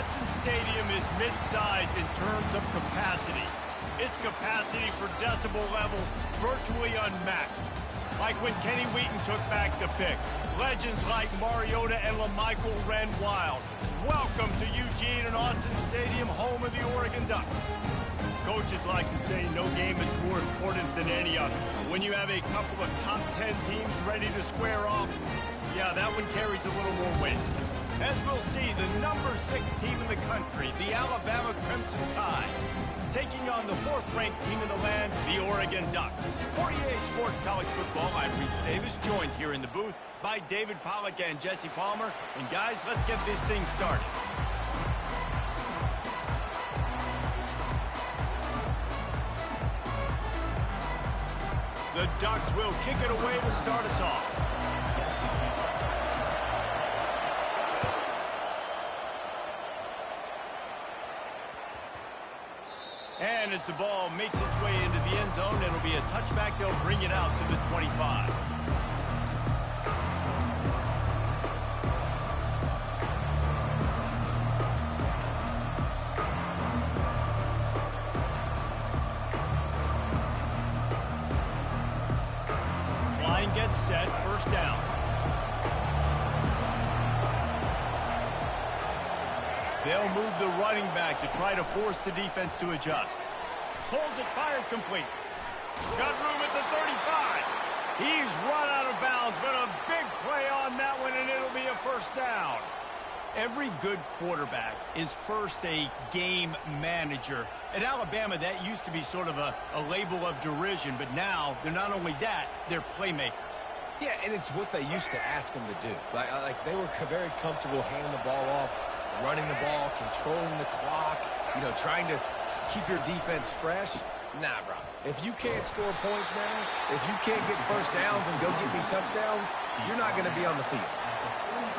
Autzen Stadium is mid-sized in terms of capacity. Its capacity for decibel level virtually unmatched. Like when Kenny Wheaton took back the pick. Legends like Mariota and LaMichael ran wild. Welcome to Eugene and Autzen Stadium, home of the Oregon Ducks. Coaches like to say no game is more important than any other. When you have a couple of top 10 teams ready to square off, yeah, that one carries a little more weight. As we'll see, the number 6 team in the country, the Alabama Crimson Tide, taking on the 4th-ranked team in the land, the Oregon Ducks. For EA Sports College Football, I'm Reese Davis, joined here in the booth by David Pollack and Jesse Palmer. And guys, let's get this thing started. The Ducks will kick it away to start us off. And as the ball makes its way into the end zone, it'll be a touchback. They'll bring it out to the 25. Line gets set, first down. They'll move the running back to try to force the defense to adjust. Pulls it, fired complete. Got room at the 35. He's run out of bounds, but a big play on that one, and it'll be a first down. Every good quarterback is first a game manager. At Alabama, that used to be sort of a label of derision, but now they're not only that, they're playmakers. Yeah, and it's what they used to ask them to do. Like they were very comfortable handing the ball off, running the ball, controlling the clock, trying to keep your defense fresh. Nah, bro. If you can't score points now, if you can't get first downs and go get me touchdowns, you're not going to be on the field.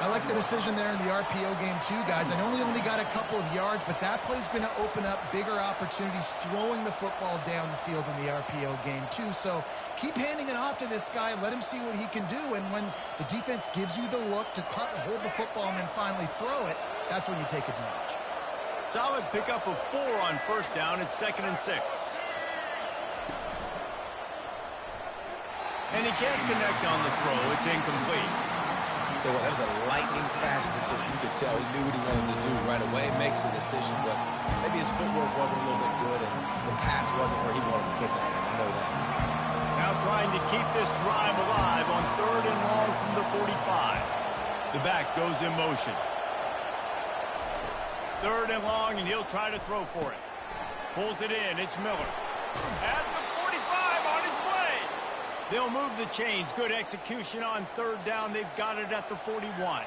I like the decision there in the RPO game too, guys. I know he only got a couple of yards, but that play's going to open up bigger opportunities throwing the football down the field in the RPO game too. So keep handing it off to this guy. Let him see what he can do. And when the defense gives you the look to hold the football and then finally throw it, that's when you take advantage. Solid pickup of 4 on first down. It's 2nd and 6. And he can't connect on the throw. It's incomplete. So that was a lightning-fast decision. You could tell he knew what he wanted to do right away. Makes the decision, but maybe his footwork wasn't a little bit good, and the pass wasn't where he wanted to put that down. I know that. Now trying to keep this drive alive on 3rd and long from the 45. The back goes in motion. 3rd and long, and he'll try to throw for it. Pulls it in. It's Miller. At the 45 on his way. They'll move the chains. Good execution on 3rd down. They've got it at the 41.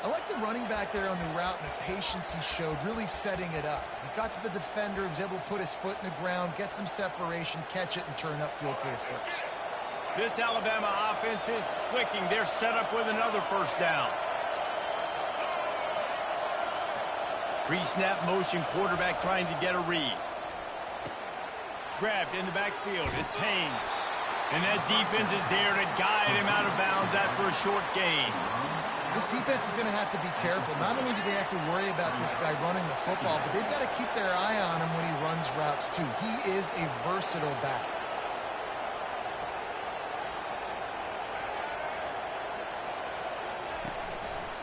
I like the running back there on the route and the patience he showed, really setting it up. He got to the defender, was able to put his foot in the ground, get some separation, catch it, and turn upfield for a first. This Alabama offense is clicking. They're set up with another first down. Pre-snap motion, quarterback trying to get a read. Grabbed in the backfield. It's Haynes. And that defense is there to guide him out of bounds after a short gain. This defense is going to have to be careful. Not only do they have to worry about this guy running the football, but they've got to keep their eye on him when he runs routes too. He is a versatile back.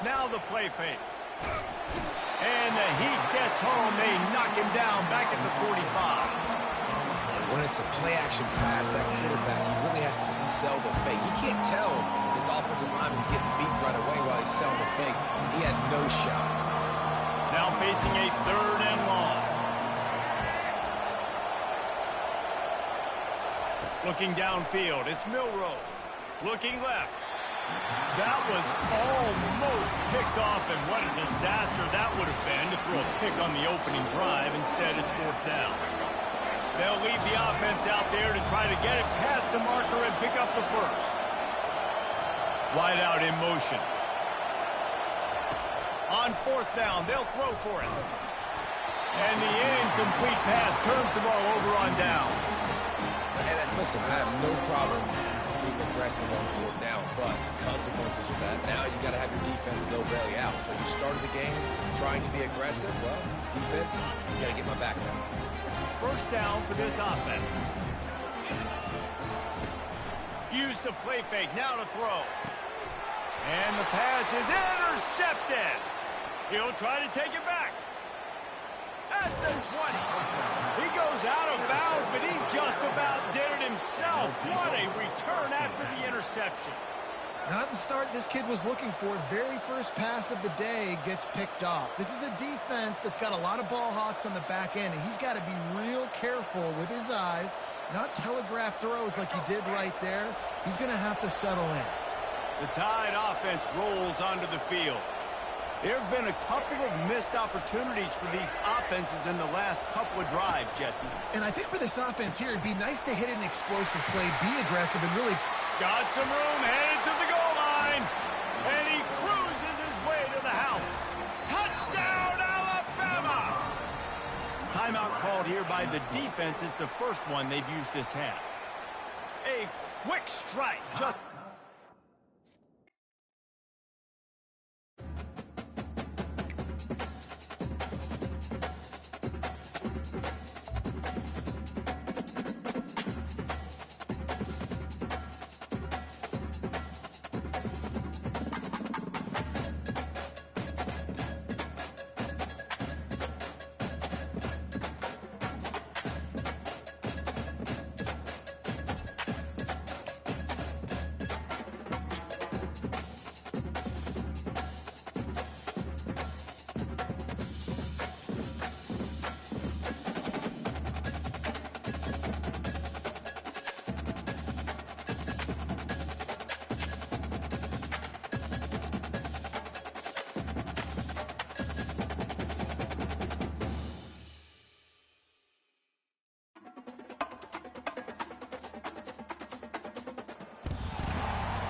Now the play fake. And the heat gets home. They knock him down back at the 45. When it's a play-action pass, that quarterback, he really has to sell the fake. He can't tell his offensive lineman's getting beat right away while he's selling the fake. He had no shot. Now facing a 3rd and long. Looking downfield, it's Milroe. Looking left. That was almost picked off, and what a disaster that would have been to throw a pick on the opening drive. Instead, it's 4th down. They'll leave the offense out there to try to get it past the marker and pick up the first. Wide out in motion. On 4th down, they'll throw for it. And the incomplete pass turns the ball over on downs. And listen, I have no problem being aggressive on fourth down, but consequences of that. Now you got to have your defense go belly out. So you started the game trying to be aggressive. Well, defense, you got to get my back now. First down for this offense. Use the play fake, now to throw. And the pass is intercepted. He'll try to take it back. At the 20. He goes out of bounds, but he just about did it himself. What a return after the interception. Not the start this kid was looking for. Very first pass of the day gets picked off. This is a defense that's got a lot of ball hawks on the back end, and he's got to be real careful with his eyes, not telegraph throws like he did right there. He's going to have to settle in. The Tide offense rolls onto the field. There have been a couple of missed opportunities for these offenses in the last couple of drives, Jesse. And I think for this offense here, it'd be nice to hit an explosive play, be aggressive, and really... Got some room, headed to the goal line. And he cruises his way to the house. Touchdown, Alabama! Timeout called here by the defense. It's the first one they've used this half. A quick strike. Just...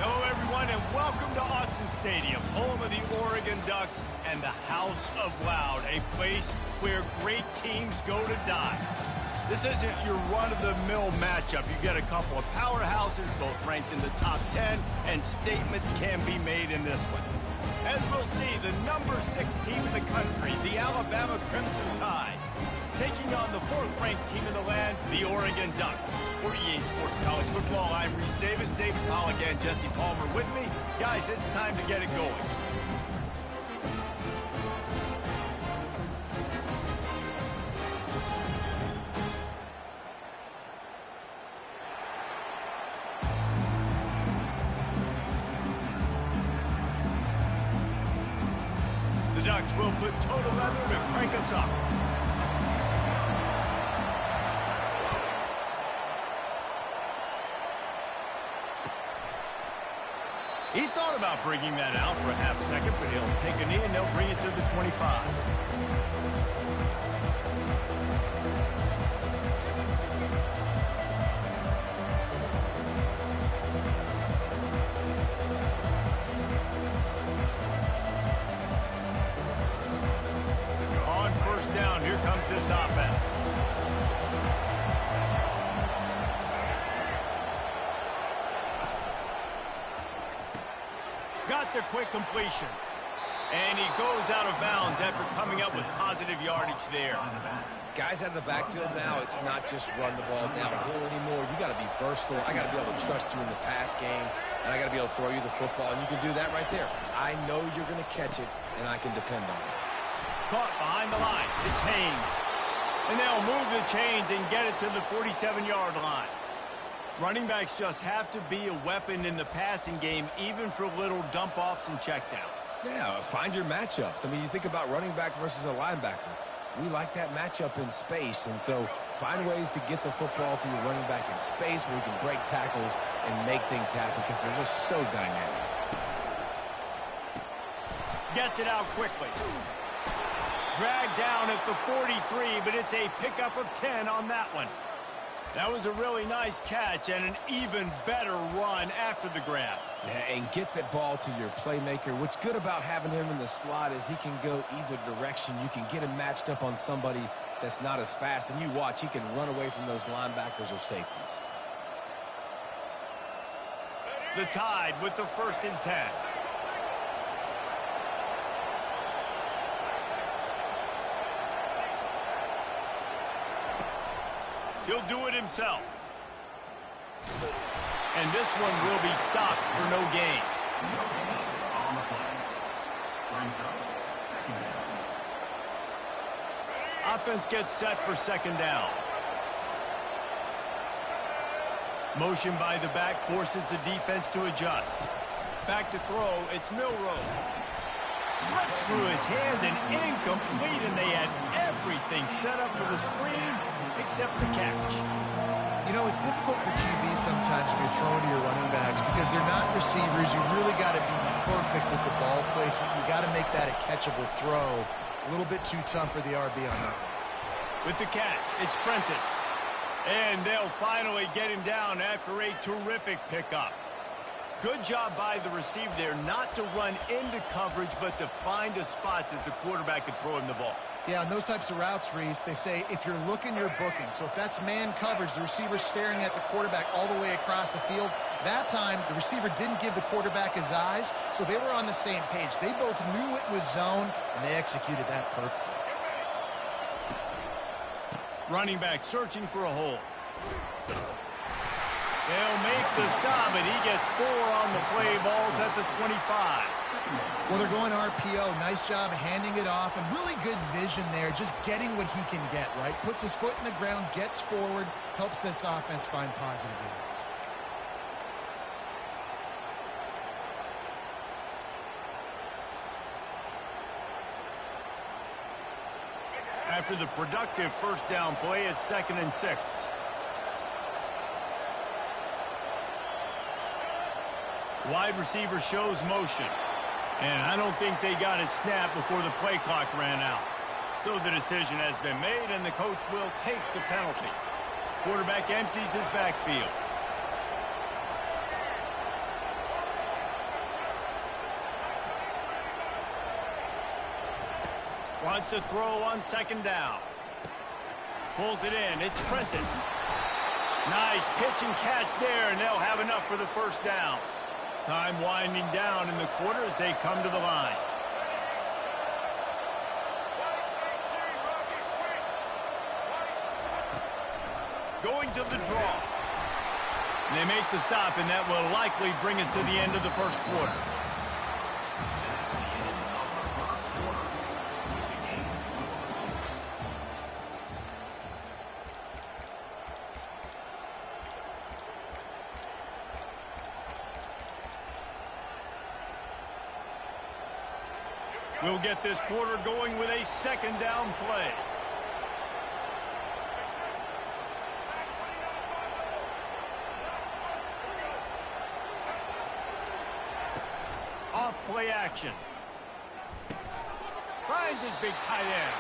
Hello, everyone, and welcome to Autzen Stadium, home of the Oregon Ducks and the House of Loud, a place where great teams go to die. This isn't your run-of-the-mill matchup. You get a couple of powerhouses, both ranked in the top 10, and statements can be made in this one. As we'll see, the number 6 team in the country, the Alabama Crimson Tide, taking on the 4th-ranked team in the land, the Oregon Ducks. For EA Sports College Football, I'm Reese Davis, David Pollock, and Jesse Palmer with me. Guys, it's time to get it going. The Ducks will put total leather to crank us up. He thought about bringing that out for a half second, but he'll take a knee and they'll bring it to the 25. On first down, here comes this offense. Got the quick completion. And he goes out of bounds after coming up with positive yardage there. Guys out of the backfield now, it's not just run the ball downhill anymore. You got to be versatile. I got to be able to trust you in the pass game, and I got to be able to throw you the football, and you can do that right there. I know you're going to catch it, and I can depend on it. Caught behind the line. It's Haynes. And they'll move the chains and get it to the 47-yard line. Running backs just have to be a weapon in the passing game, even for little dump-offs and checkdowns. Yeah, find your matchups. I mean, you think about running back versus a linebacker. We like that matchup in space, and so find ways to get the football to your running back in space where you can break tackles and make things happen because they're just so dynamic. Gets it out quickly. Dragged down at the 43, but it's a pickup of 10 on that one. That was a really nice catch and an even better run after the grab. Yeah, and get that ball to your playmaker. What's good about having him in the slot is he can go either direction. You can get him matched up on somebody that's not as fast, and you watch, he can run away from those linebackers or safeties. The Tide with the 1st and 10. He'll do it himself. And this one will be stopped for no gain. Offense gets set for 2nd down. Motion by the back forces the defense to adjust. Back to throw, it's Milroe. Slips through his hands and incomplete, and they had everything set up for the screen except the catch. You know, it's difficult for QBs sometimes when you're throwing to your running backs because they're not receivers. You really got to be perfect with the ball placement. You got to make that a catchable throw. A little bit too tough for the RB on that. With the catch, it's Prentice. And they'll finally get him down after a terrific pickup. Good job by the receiver there not to run into coverage, but to find a spot that the quarterback could throw him the ball. Yeah, on those types of routes, Reese, they say if you're looking, you're booking. So if that's man coverage, the receiver's staring at the quarterback all the way across the field. That time, the receiver didn't give the quarterback his eyes, so they were on the same page. They both knew it was zone, and they executed that perfectly. Running back searching for a hole. They'll make the stop, and he gets 4 on the play. Ball's at the 25. Well, they're going RPO. Nice job handing it off, and really good vision there, just getting what he can get, right? Puts his foot in the ground, gets forward, helps this offense find positive yards. After the productive 1st down play, it's 2nd and 6. Wide receiver shows motion. And I don't think they got it snapped before the play clock ran out. So the decision has been made, and the coach will take the penalty. Quarterback empties his backfield. Wants to throw on 2nd down. Pulls it in. It's Prentice. Nice pitch and catch there, and they'll have enough for the 1st down. Time winding down in the quarter as they come to the line. Going to the draw. They make the stop, and that will likely bring us to the end of the 1st quarter. We'll get this quarter going with a 2nd down play. Off play action. Finds his big tight end.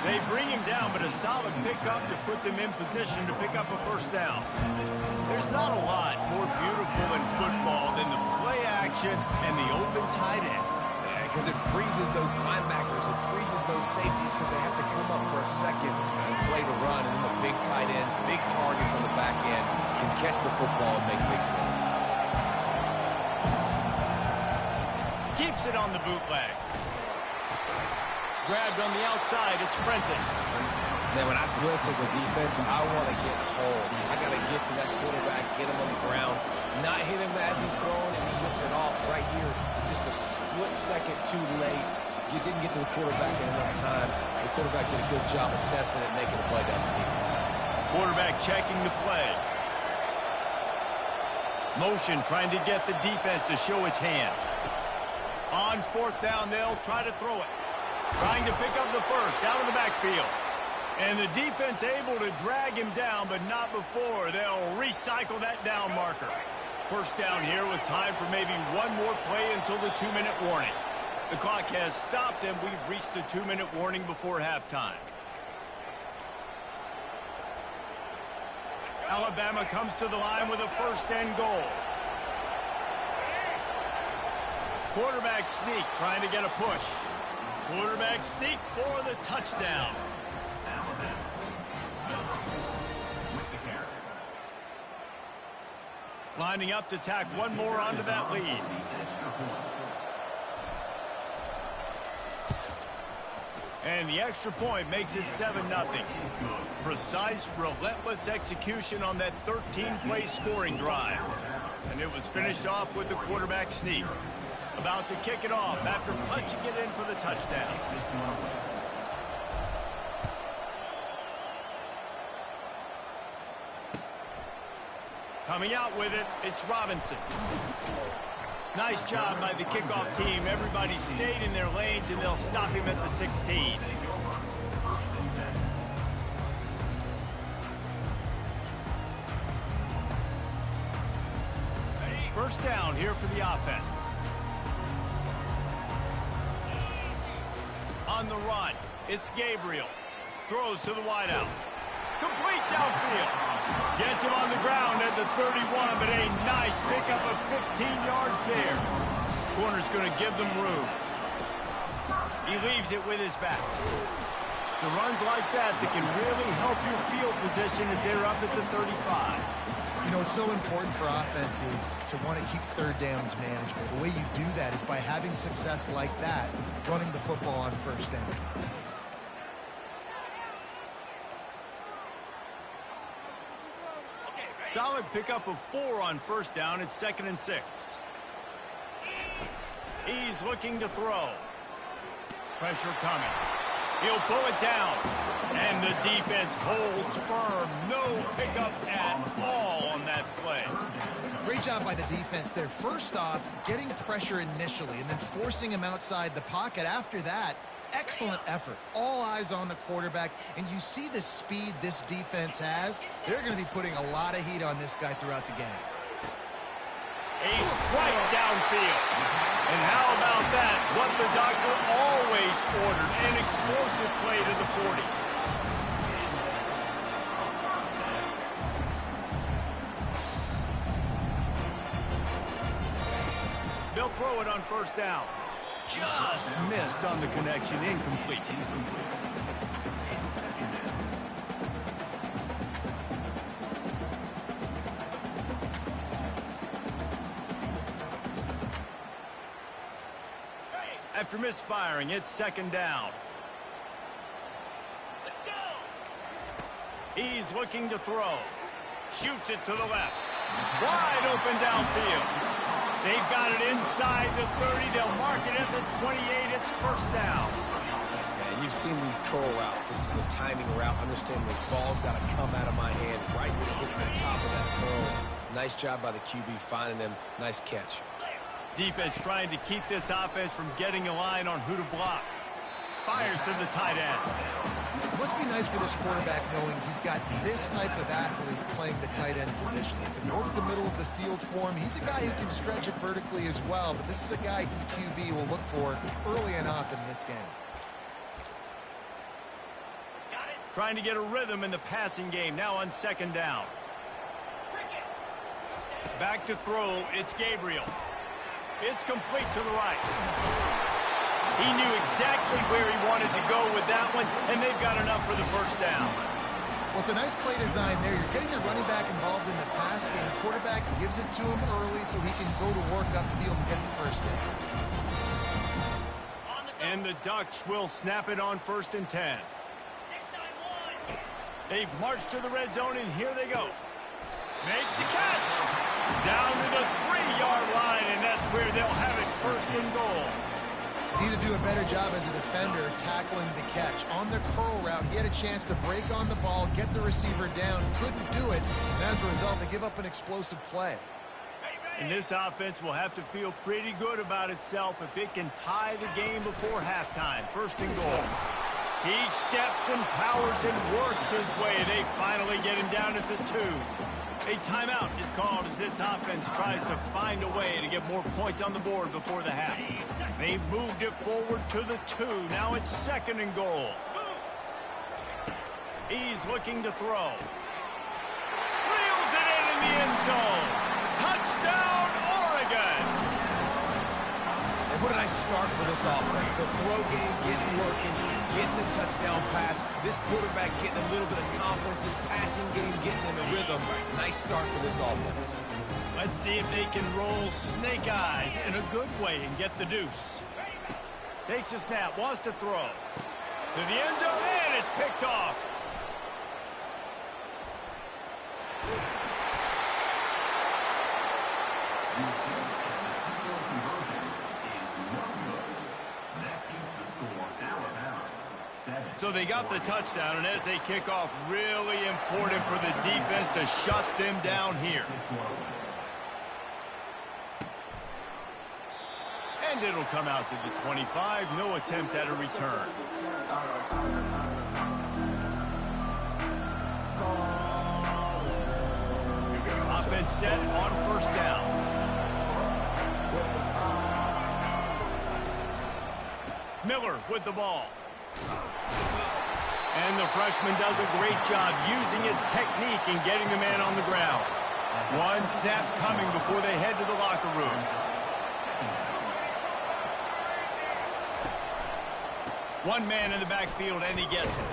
They bring him down, but a solid pickup to put them in position to pick up a 1st down. There's not a lot more beautiful in football than the play action and the open tight end. Because it freezes those linebackers, it freezes those safeties because they have to come up for a second and play the run, and then the big tight ends, big targets on the back end can catch the football and make big plays. Keeps it on the bootleg. Grabbed on the outside, it's Prentice. Then when I blitz as a defense, I want to get home. I got to get to that quarterback, get him on the ground, not hit him as he's throwing, and he gets it off right here. Just a split second too late. You didn't get to the quarterback in enough time. The quarterback did a good job assessing it, making a play down the field. Quarterback checking the play. Motion trying to get the defense to show his hand. On 4th down, they'll try to throw it. Trying to pick up the 1st out of the backfield. And the defense able to drag him down, but not before. They'll recycle that down marker. 1st down here with time for maybe one more play until the 2-minute warning. The clock has stopped, and we've reached the 2-minute warning before halftime. Alabama comes to the line with a 1st and goal. Quarterback sneak trying to get a push. Quarterback sneak for the touchdown. Lining up to tack one more onto that lead. And the extra point makes it 7-0. Precise, relentless execution on that 13-play scoring drive. And it was finished off with a quarterback sneak. About to kick it off after punching it in for the touchdown. Coming out with it, it's Robinson. Nice job by the kickoff team. Everybody stayed in their lanes, and they'll stop him at the 16. First down here for the offense. On the run, it's Gabriel. Throws to the wideout. Complete downfield. Gets him on the ground at the 31, but a nice pickup of 15 yards there. Corner's going to give them room. He leaves it with his back. So runs like that can really help your field position as they're up at the 35. You know, it's so important for offenses to want to keep third downs manageable. The way you do that is by having success like that, running the football on first down. Solid pickup of 4 on first down. It's 2nd and 6. He's looking to throw. Pressure coming. He'll pull it down. And the defense holds firm. No pickup at all on that play. Great job by the defense there. First off, getting pressure initially and then forcing him outside the pocket. After that, excellent effort. All eyes on the quarterback. And you see the speed this defense has. They're going to be putting a lot of heat on this guy throughout the game. A strike downfield. And how about that? What the doctor always ordered. An explosive play to the 40. They'll throw it on first down. Just missed on the connection. Incomplete. After misfiring, it's 2nd down. Let's go. He's looking to throw. Shoots it to the left. Wide open downfield. They've got it inside the 30. They'll mark it at the 28. It's first down. Yeah, you've seen these curl routes. This is a timing route. Understand the ball's got to come out of my hand right when it hits the top of that curl. Nice job by the QB finding them. Nice catch. Defense trying to keep this offense from getting a line on who to block. Fires to the tight end. It must be nice for this quarterback knowing he's got this type of athlete playing the tight end position. Over the middle of the field for him. He's a guy who can stretch it vertically as well, but this is a guy the QB will look for early and often in this game. Trying to get a rhythm in the passing game now on 2nd down. Back to throw, it's Gabriel. It's complete to the right. He knew exactly where he wanted to go with that one, and they've got enough for the first down. Well, it's a nice play design there. You're getting the running back involved in the pass game. The quarterback gives it to him early so he can go to work upfield and get the first down. And the Ducks will snap it on 1st and 10. They've marched to the red zone, and here they go. Makes the catch. Down to the 3-yard line, and that's where they'll have it 1st and goal. Need to do a better job as a defender tackling the catch. On the curl route, he had a chance to break on the ball, get the receiver down, couldn't do it, and as a result, they give up an explosive play. And this offense will have to feel pretty good about itself if it can tie the game before halftime. 1st and goal. He steps and powers and works his way. They finally get him down at the 2. A timeout is called as this offense tries to find a way to get more points on the board before the half. They've moved it forward to the 2. Now it's 2nd and goal. He's looking to throw. Reels it in the end zone. Touchdown, Oregon! And What a nice start for this offense. The throw game getting working, getting the touchdown pass. This quarterback getting a little bit of confidence. This passing game getting in the rhythm. Nice start for this offense. Let's see if they can roll snake eyes in a good way and get the deuce. Takes a snap, wants to throw. To the end zone, and it's picked off. So they got the touchdown, and as they kick off, really important for the defense to shut them down here. And it'll come out to the 25. No attempt at a return. Offense set on first down. Miller with the ball. And the freshman does a great job using his technique and getting the man on the ground. One snap coming before they head to the locker room. One man in the backfield, and he gets it.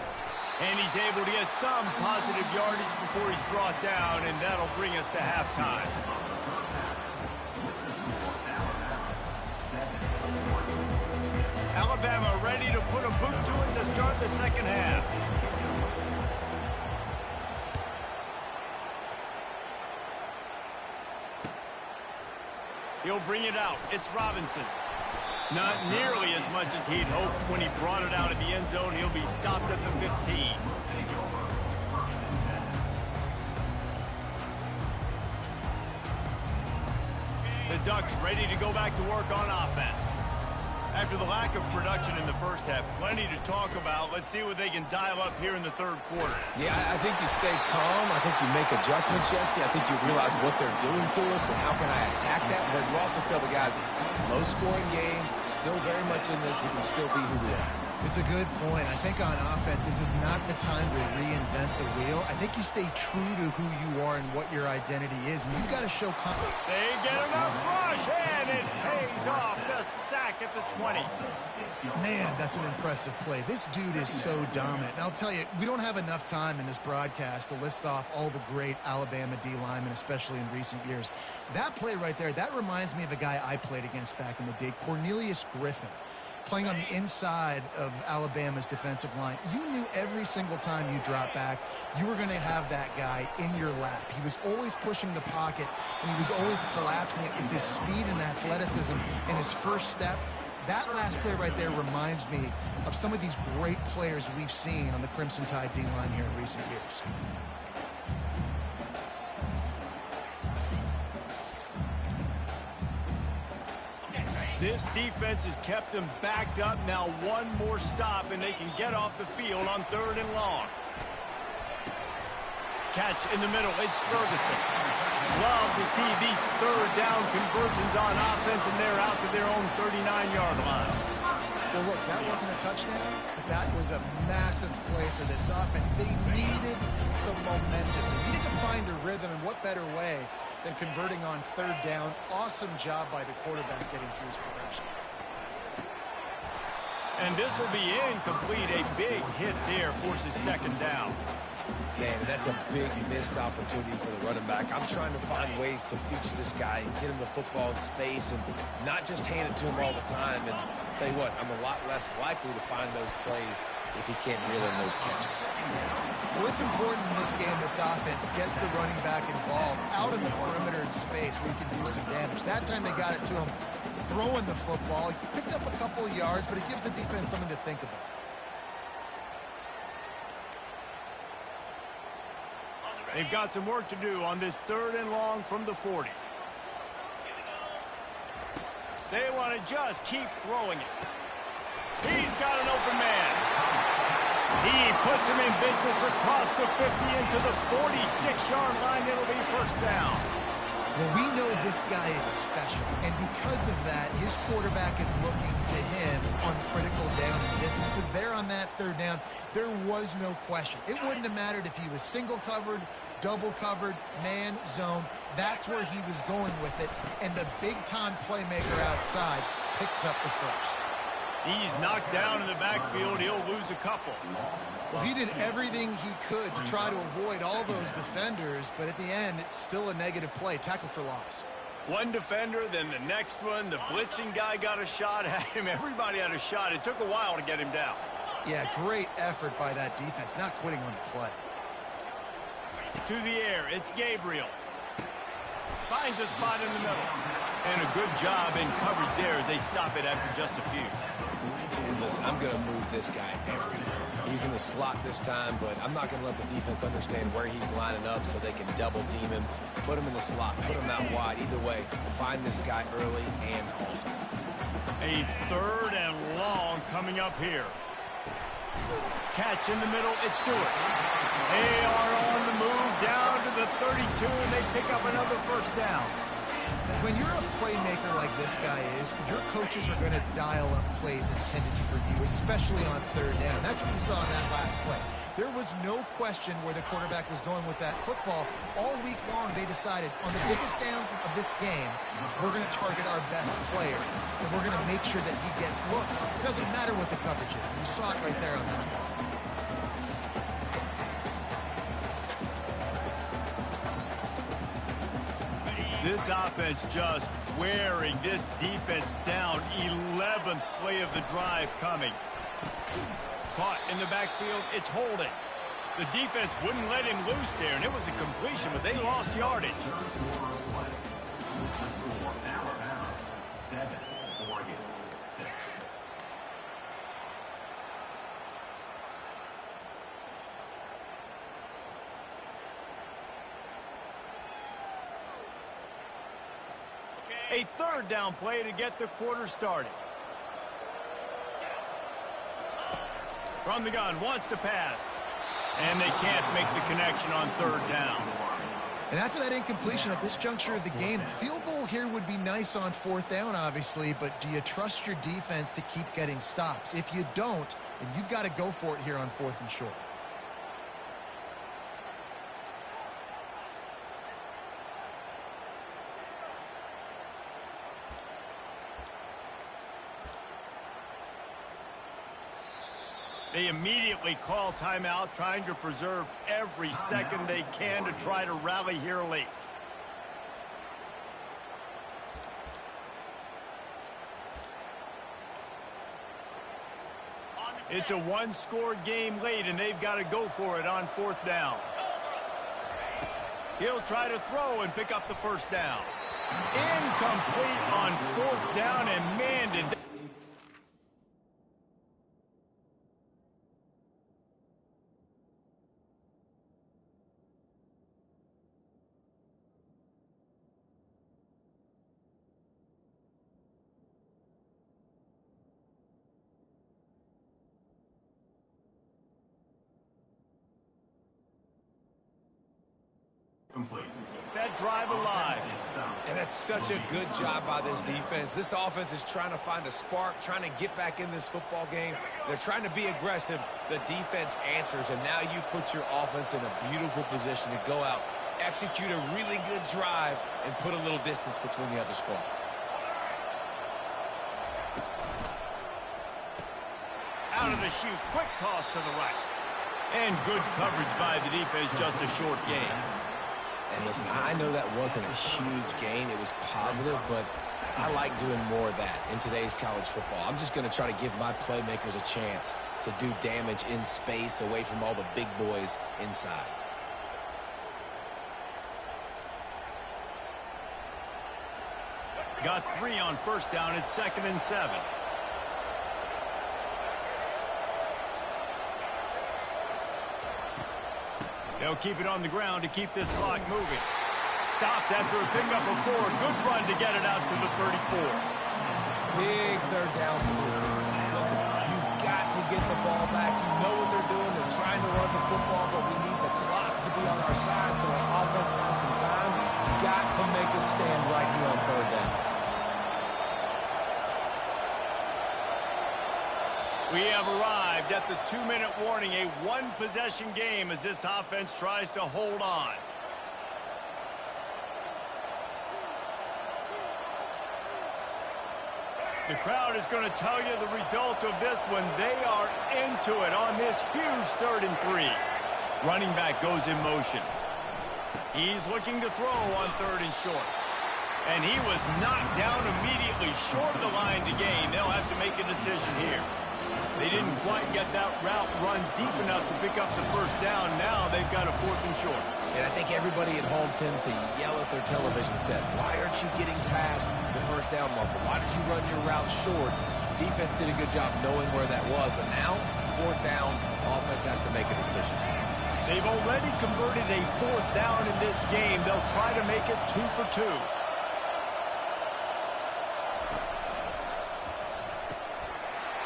And he's able to get some positive yardage before he's brought down, and that'll bring us to halftime. Alabama ready to put a boot to it to start the second half. He'll bring it out. It's Robinson. Not nearly as much as he'd hoped when he brought it out of the end zone. He'll be stopped at the 15. The Ducks ready to go back to work on offense. After the lack of production in the first half, plenty to talk about. Let's see what they can dial up here in the third quarter. Yeah, I think you stay calm. I think you make adjustments, Jesse. I think you realize what they're doing to us and how can I attack that. But you also tell the guys, low-scoring game, still very much in this. We can still be who we are. It's a good point. I think on offense, this is not the time to reinvent the wheel. I think you stay true to who you are and what your identity is, and you've got to show confidence. They get enough rush, and it pays off. The sack at the 20. Man, that's an impressive play. This dude is so dominant. And I'll tell you, we don't have enough time in this broadcast to list off all the great Alabama D linemen, especially in recent years. That play right there, that reminds me of a guy I played against back in the day, Cornelius Griffin, playing on the inside of Alabama's defensive line. You knew every single time you dropped back, you were going to have that guy in your lap. He was always pushing the pocket, and he was always collapsing it with his speed and athleticism and his first step. That last play right there reminds me of some of these great players we've seen on the Crimson Tide D-line here in recent years. This defense has kept them backed up. Now one more stop, and they can get off the field on 3rd and long. Catch in the middle. It's Ferguson. Love to see these 3rd down conversions on offense, and they're out to their own 39-yard line. Well, look, that wasn't a touchdown, but that was a massive play for this offense. They needed some momentum. They needed to find a rhythm, and what better way than converting on 3rd down. Awesome job by the quarterback getting through his progression. And this will be incomplete. A big hit there forces 2nd down. Man, that's a big missed opportunity for the running back. I'm trying to find ways to feature this guy and get him the football in space and not just hand it to him all the time. And tell you what, I'm a lot less likely to find those plays if he can't reel in those catches. Well, it's important in this game, this offense gets the running back involved out in the perimeter in space where he can do some damage. That time they got it to him throwing the football. He picked up a couple of yards, but it gives the defense something to think about. They've got some work to do on this 3rd and long from the 40. They want to just keep throwing it. He's got an open man. He puts him in business across the 50 into the 46-yard line. It'll be 1st down. Well, we know this guy is special, and because of that, his quarterback is looking to him on critical down distances. There on that 3rd down, there was no question. It wouldn't have mattered if he was single covered, double covered, man, zone. That's where he was going with it, and the big-time playmaker outside picks up the first. He's knocked down in the backfield. He'll lose a couple. Well, he did everything he could to try to avoid all those defenders, but at the end, it's still a negative play. Tackle for loss. One defender, then the next one. The blitzing guy got a shot at him. Everybody had a shot. It took a while to get him down. Yeah, great effort by that defense, not quitting on the play. To the air, it's Gabriel. Finds a spot in the middle. And a good job in coverage there as they stop it after just a few. And listen, I'm going to move this guy everywhere. He's in the slot this time, but I'm not going to let the defense understand where he's lining up so they can double team him, put him in the slot, put him out wide. Either way, find this guy early and often. A 3rd and long coming up here. Catch in the middle, it's Stewart. They are on the move down to the 32, and they pick up another first down. When you're a playmaker like this guy is, your coaches are going to dial up plays intended for you, especially on 3rd down. That's what you saw in that last play. There was no question where the quarterback was going with that football. All week long, they decided on the biggest downs of this game, we're going to target our best player, and we're going to make sure that he gets looks. It doesn't matter what the coverage is, and you saw it right there on that ball. This offense just wearing this defense down. 11th play of the drive coming. Caught in the backfield, it's holding. The defense wouldn't let him loose there, and it was a completion, but they lost yardage. A 3rd down play to get the quarter started. From the gun, wants to pass. And they can't make the connection on 3rd down. And after that incompletion at this juncture of the game, a field goal here would be nice on 4th down, obviously, but do you trust your defense to keep getting stops? If you don't, then you've got to go for it here on 4th and short. They immediately call timeout, trying to preserve every second they can to try to rally here late. It's a one-score game late, and they've got to go for it on 4th down. He'll try to throw and pick up the first down. Incomplete on 4th down, and man, did they... that drive alive. And that's such a good job by this defense. This offense is trying to find a spark, trying to get back in this football game. They're trying to be aggressive. The defense answers, and now you put your offense in a beautiful position to go out, execute a really good drive, and put a little distance between the other squad. Out of the chute, quick toss to the right. And good coverage by the defense, just a short gain. And listen, I know that wasn't a huge gain. It was positive, but I like doing more of that in today's college football. I'm just going to try to give my playmakers a chance to do damage in space away from all the big boys inside. Got 3 on 1st down. It's 2nd and 7. They'll keep it on the ground to keep this clock moving. Stopped after a pickup of 4. Good run to get it out to the 34. Big 3rd down for this defense. Listen, you've got to get the ball back. You know what they're doing. They're trying to run the football, but we need the clock to be on our side so our offense has some time. Got to make a stand right here on 3rd down. We have arrived at the 2-minute warning, a one-possession game as this offense tries to hold on. The crowd is going to tell you the result of this one. They are into it on this huge 3rd and 3. Running back goes in motion. He's looking to throw on 3rd and short. And he was knocked down immediately short of the line to gain. They'll have to make a decision here. They didn't quite get that route run deep enough to pick up the first down. Now they've got a 4th and short. And I think everybody at home tends to yell at their television set. Why aren't you getting past the first down marker? Why did you run your route short? Defense did a good job knowing where that was. But now, 4th down, offense has to make a decision. They've already converted a 4th down in this game. They'll try to make it 2 for 2.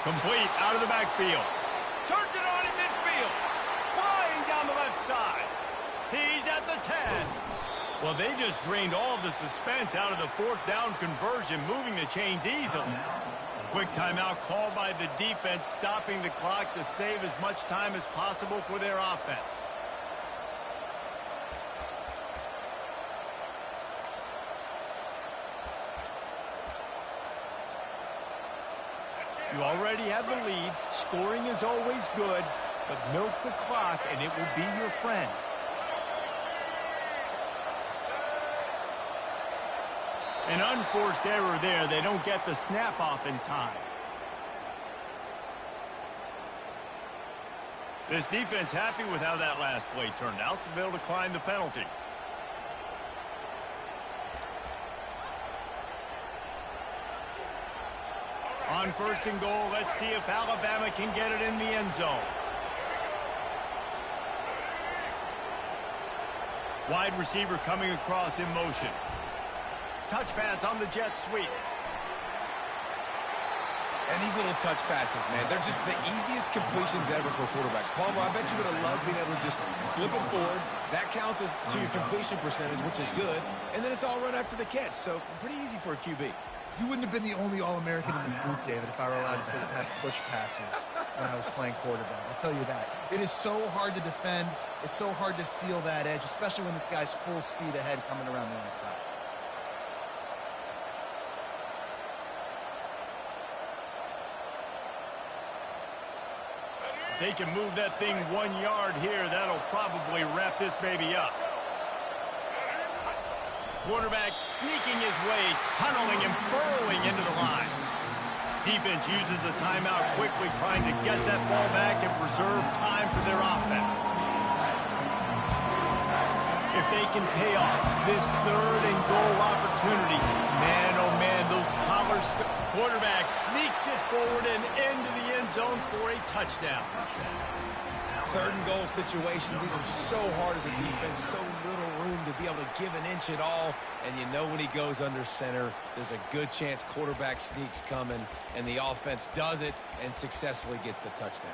Complete out of the backfield. Turns it on in midfield. Flying down the left side. He's at the 10. Well, they just drained all of the suspense out of the 4th down conversion, moving the chains easily. Quick timeout called by the defense, stopping the clock to save as much time as possible for their offense. You already have the lead. Scoring is always good, but milk the clock and it will be your friend. An unforced error there. They don't get the snap off in time. This defense happy with how that last play turned out, so they'll decline the penalty. On 1st and goal, let's see if Alabama can get it in the end zone. Wide receiver coming across in motion. Touch pass on the jet sweep. And these little touch passes, man, they're just the easiest completions ever for quarterbacks. Palmer, I bet you would have loved being able to just flip it forward. That counts as to your completion percentage, which is good. And then it's all run after the catch, so pretty easy for a QB. You wouldn't have been the only All-American in this booth, David, if I were allowed to have push passes when I was playing quarterback. I'll tell you that. It is so hard to defend. It's so hard to seal that edge, especially when this guy's full speed ahead coming around the outside. If they can move that thing 1 yard here, that'll probably wrap this baby up. Quarterback sneaking his way, tunneling and burrowing into the line. Defense uses a timeout quickly, trying to get that ball back and preserve time for their offense. If they can pay off this 3rd and goal opportunity, man, oh man, those collars. Quarterback sneaks it forward and into the end zone for a touchdown. 3rd and goal situations, these are so hard as a defense, so little room to be able to give an inch at all. And you know when he goes under center, there's a good chance quarterback sneaks coming, and the offense does it and successfully gets the touchdown.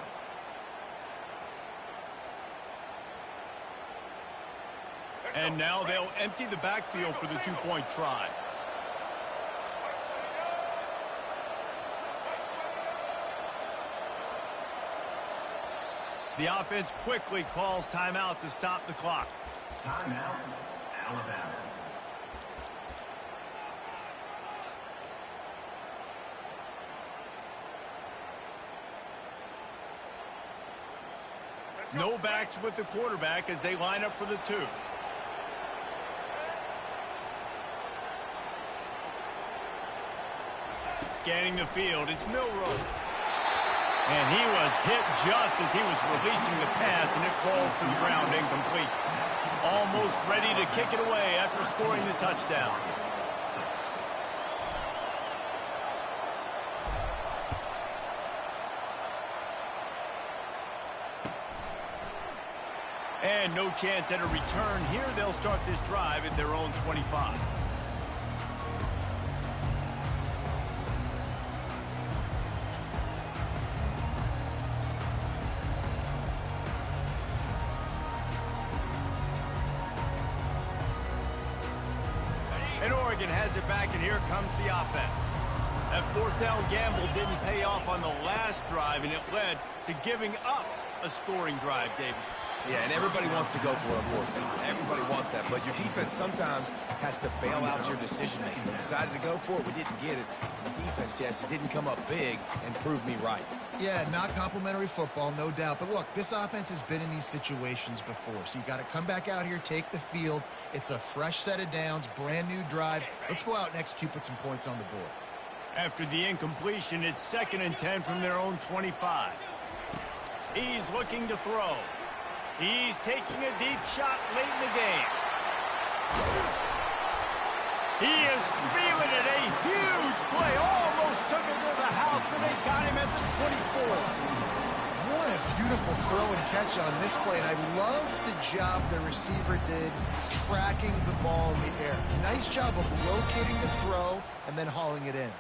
And now they'll empty the backfield for the 2-point try. The offense quickly calls timeout to stop the clock. Timeout, Alabama. No backs with the quarterback as they line up for the 2. Scanning the field, it's Milroe. And he was hit just as he was releasing the pass, and it falls to the ground incomplete. Almost ready to kick it away after scoring the touchdown. And no chance at a return here. They'll start this drive at their own 25. And Oregon has it back, and here comes the offense. That 4th down gamble didn't pay off on the last drive, and it led to giving up a scoring drive, David. Yeah, and everybody wants to go for it on fourth down. Everybody wants that, but your defense sometimes has to bail out your decision-making. We decided to go for it. We didn't get it. The defense, Jesse, didn't come up big and prove me right. Yeah, not complimentary football, no doubt. But look, this offense has been in these situations before, so you got to come back out here, take the field. It's a fresh set of downs, brand new drive. Let's go out and execute, put some points on the board. After the incompletion, it's 2nd and 10 from their own 25. He's looking to throw. He's taking a deep shot late in the game. He is feeling it. A huge play. Almost took him to the house, but they got him at the 24. What a beautiful throw and catch on this play. And I love the job the receiver did tracking the ball in the air. Nice job of locating the throw and then hauling it in.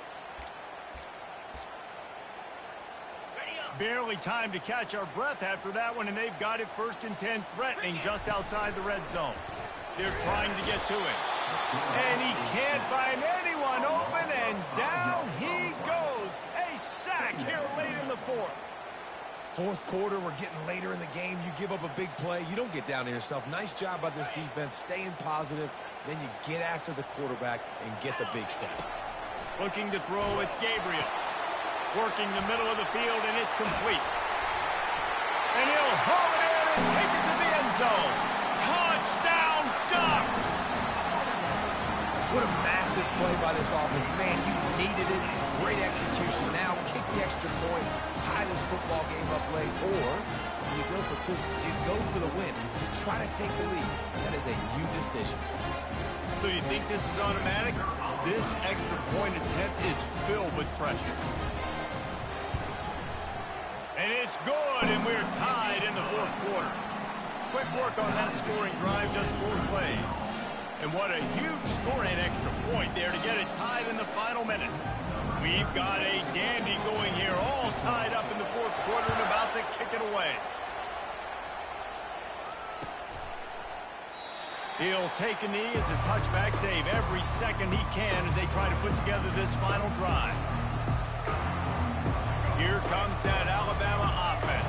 Barely time to catch our breath after that one, and they've got it 1st and 10, threatening just outside the red zone. They're trying to get to him. And he can't find anyone open, and down he goes. A sack here late in the fourth. Fourth quarter, we're getting later in the game. You give up a big play. You don't get down to yourself. Nice job by this defense, staying positive. Then you get after the quarterback and get the big sack. Looking to throw, it's Gabriel. Working the middle of the field, and it's complete. And he'll haul it in and take it to the end zone. Touchdown, Ducks! What a massive play by this offense. Man, you needed it. Great execution. Now kick the extra point, tie this football game up late, or you go for two. You go for the win. You try to take the lead. That is a you decision. So you think this is automatic? This extra point attempt is filled with pressure. And it's good, and we're tied in the fourth quarter. Quick work on that scoring drive, just 4 plays. And what a huge scoring extra point there to get it tied in the final minute. We've got a dandy going here, all tied up in the fourth quarter and about to kick it away. He'll take a knee. It's a touchback save every second he can as they try to put together this final drive. Here comes that Alabama offense.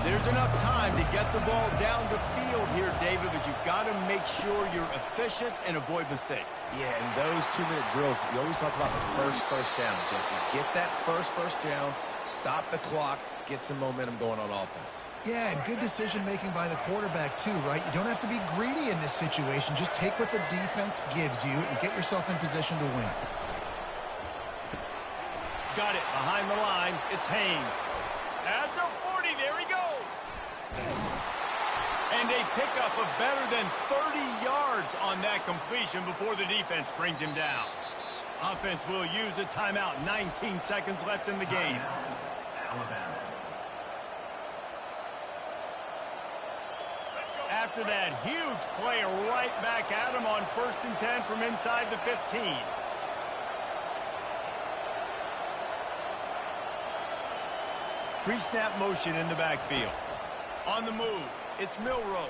There's enough time to get the ball down the field here, David, but you've got to make sure you're efficient and avoid mistakes. Yeah, and those 2-minute drills, you always talk about the first down, Jesse. Get that first down, stop the clock, get some momentum going on offense. Yeah, and good decision-making by the quarterback, too, right? You don't have to be greedy in this situation. Just take what the defense gives you and get yourself in position to win. Got it behind the line. It's Haynes. At the 40, there he goes. And a pickup of better than 30 yards on that completion before the defense brings him down. Offense will use a timeout. 19 seconds left in the game. After that huge play, right back at him on 1st and 10 from inside the 15. Pre-snap motion in the backfield. On the move, it's Milroe.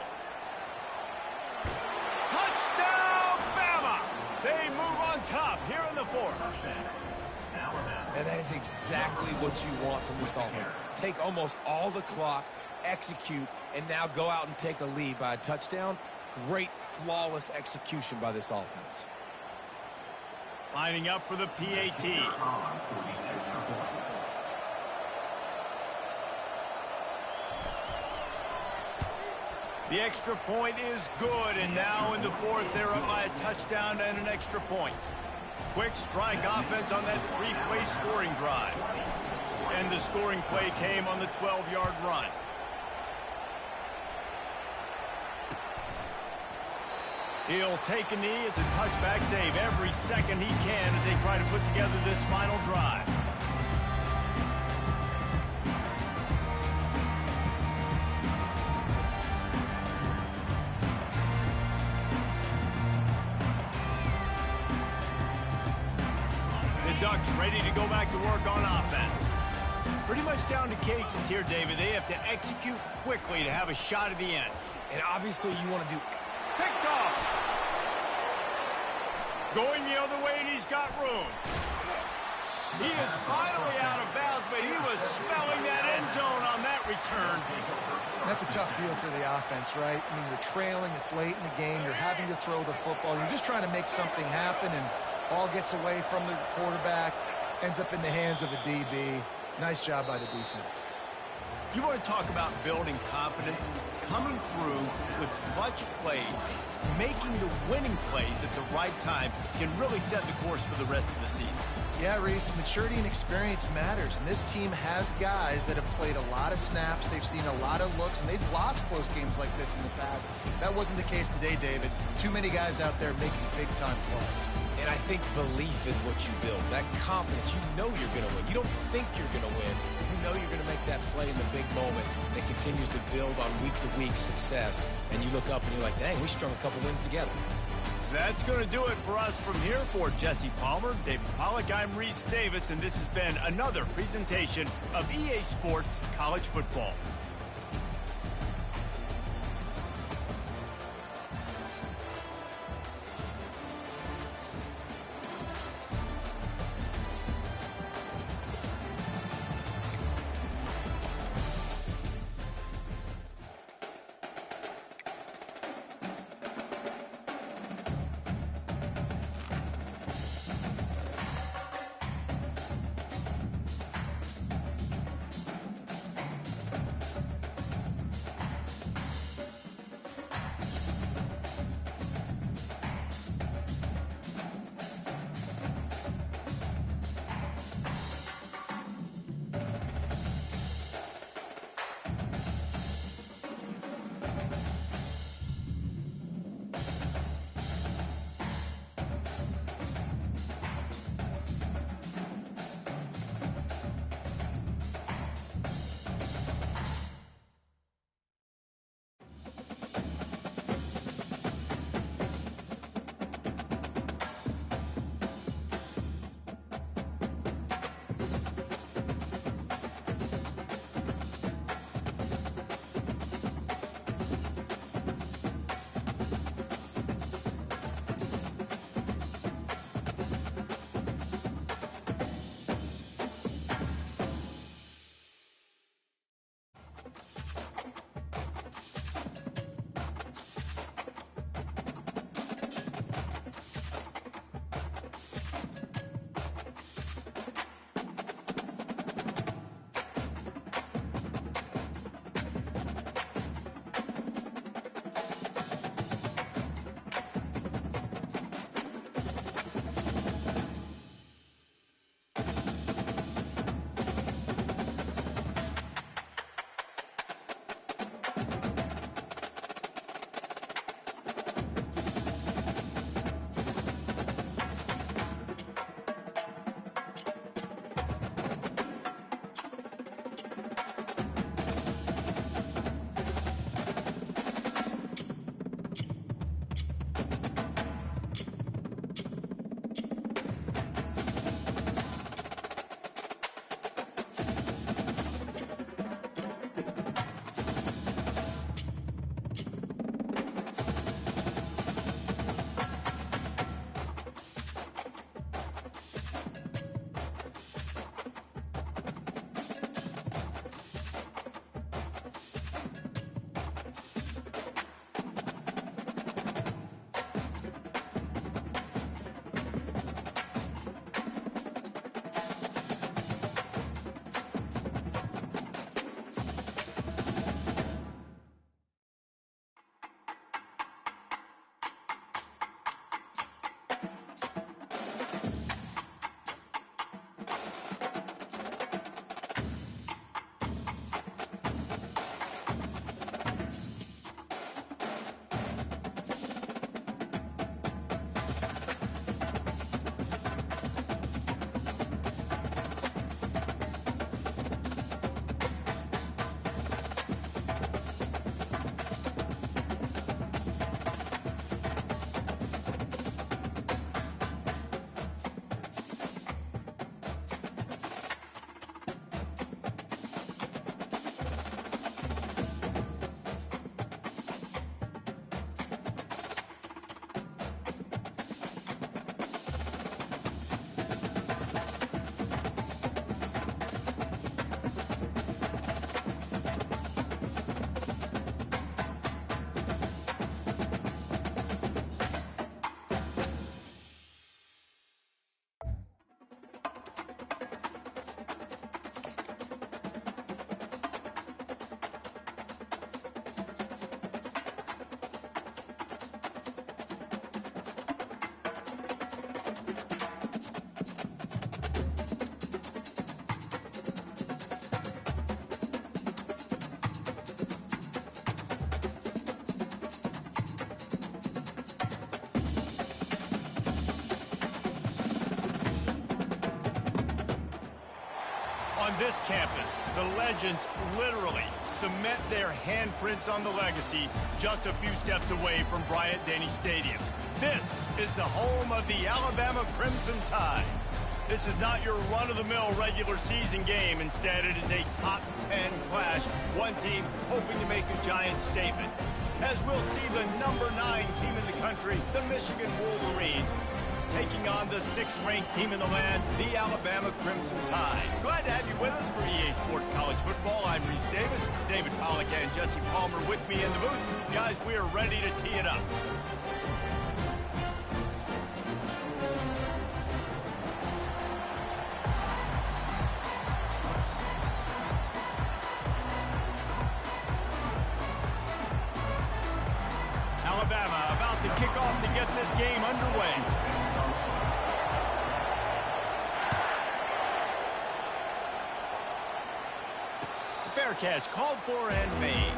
Touchdown, Bama! They move on top here in the fourth. And that is exactly what you want from this offense. Take almost all the clock, execute, and now go out and take a lead by a touchdown. Great, flawless execution by this offense. Lining up for the PAT. The extra point is good, and now in the fourth, they're up by a touchdown and an extra point. Quick strike offense on that 3-play scoring drive. And the scoring play came on the 12-yard run. He'll take a knee. It's a touchback save every second he can as they try to put together this final drive. Ducks ready to go back to work on offense. Pretty much down to cases here, David. They have to execute quickly to have a shot at the end. And obviously you want to do... Picked off. Going the other way, and he's got room. He is finally out of bounds, but he was smelling that end zone on that return. That's a tough deal for the offense, right? I mean, you're trailing, it's late in the game, you're having to throw the football, you're just trying to make something happen, and ball gets away from the quarterback, ends up in the hands of a DB. Nice job by the defense. You want to talk about building confidence? Coming through with clutch plays, making the winning plays at the right time can really set the course for the rest of the season. Yeah, Reese, maturity and experience matters, and this team has guys that have played a lot of snaps, they've seen a lot of looks, and they've lost close games like this in the past. That wasn't the case today, David. Too many guys out there making big-time plays. And I think belief is what you build. That confidence, you know you're going to win. You don't think you're going to win. You know you're going to make that play in the big moment that continues to build on week-to-week success. And you look up and you're like, dang, we strung a couple wins together. That's going to do it for us from here. For Jesse Palmer, David Pollack, I'm Reese Davis, and this has been another presentation of EA Sports College Football. this campus, the legends literally cement their handprints on the legacy just a few steps away from Bryant-Denny Stadium. This is the home of the Alabama Crimson Tide. This is not your run-of-the-mill regular season game. Instead, it is a top 10 clash, one team hoping to make a giant statement. As we'll see the number 9 team in the country, the Michigan Wolverines, taking on the 6th-ranked team in the land, the Alabama Crimson Tide. Glad to have you with us for EA Sports College Football. I'm Reese Davis, David Pollack and Jesse Palmer with me in the booth. Guys, we are ready to tee it up. Alabama about to kick off to get this game underway. Fair catch called for and made.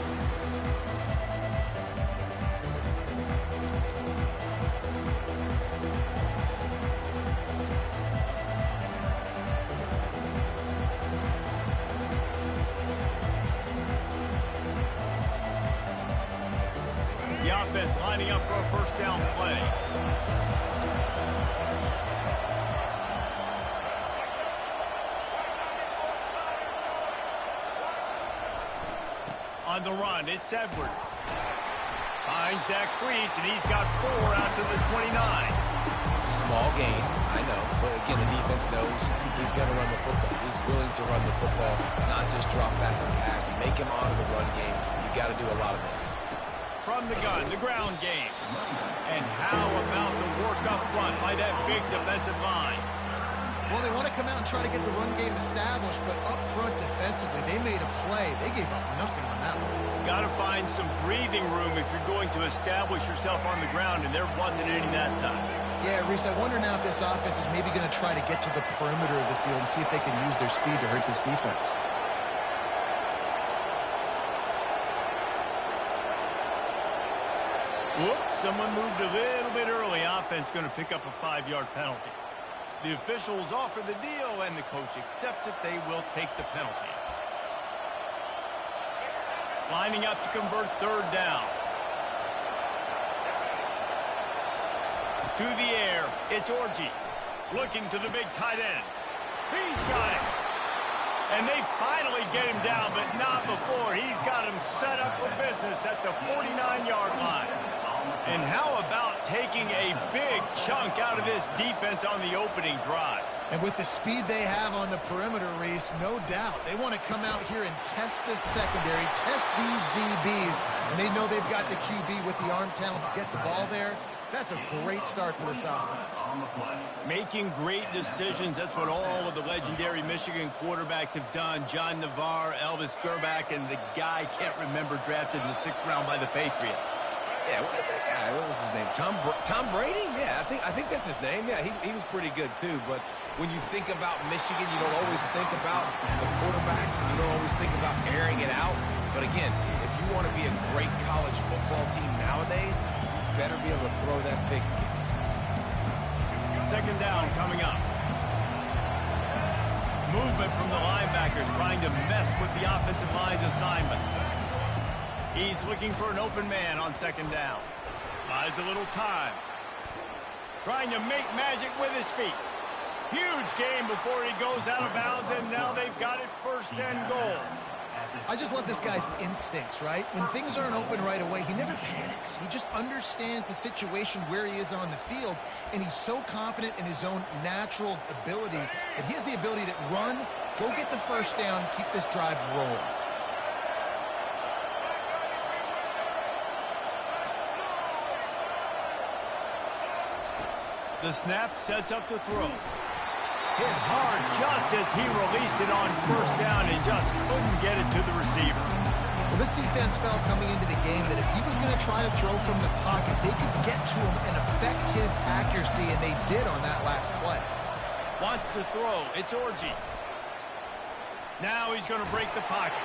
The offense lining up for a first down play. On the run, it's Edwards. Finds that crease, and he's got 4 out to the 29. Small gain, I know. But again, the defense knows he's going to run the football. He's willing to run the football, not just drop back and pass and make him honor the run game. You got to do a lot of this. From the gun, the ground game. And how about the work up front by that big defensive line? Well, they want to come out and try to get the run game established, but up front defensively, they made a play. They gave up nothing on that one. Got to find some breathing room if you're going to establish yourself on the ground, and there wasn't any that time. Yeah, Reese, I wonder now if this offense is maybe going to try to get to the perimeter of the field and see if they can use their speed to hurt this defense. Whoops, someone moved a little bit early. Offense going to pick up a 5-yard penalty. The officials offer the deal, and the coach accepts it. They will take the penalty. Lining up to convert 3rd down. To the air, it's Orji. Looking to the big tight end. He's got it. And they finally get him down, but not before. He's got him set up for business at the 49-yard line. And how about taking a big chunk out of this defense on the opening drive? And with the speed they have on the perimeter, Reese, no doubt, they want to come out here and test this secondary, test these DBs, and they know they've got the QB with the arm talent to get the ball there. That's a great start for this offense. Making great decisions, that's what all of the legendary Michigan quarterbacks have done. John Navarre, Elvis Gerbach, and the guy, can't remember, drafted in the 6th round by the Patriots. Yeah, what was his name? Tom Brady? Yeah, I think that's his name. Yeah, he was pretty good too. But when you think about Michigan, you don't always think about the quarterbacks, and you don't always think about airing it out. But again, if you want to be a great college football team nowadays, you better be able to throw that pigskin. 2nd down coming up. Movement from the linebackers trying to mess with the offensive line's assignments. He's looking for an open man on 2nd down. Buys a little time. Trying to make magic with his feet. Huge game before he goes out of bounds, and now they've got it 1st and goal. I just love this guy's instincts, right? When things aren't open right away, he never panics. He just understands the situation where he is on the field, and he's so confident in his own natural ability that he has the ability to run, go get the 1st down, keep this drive rolling. The snap sets up the throw. Hit hard just as he released it on 1st down and just couldn't get it to the receiver. Well, this defense felt coming into the game that if he was going to try to throw from the pocket, they could get to him and affect his accuracy, and they did on that last play. Wants to throw. It's Orji. Now he's going to break the pocket.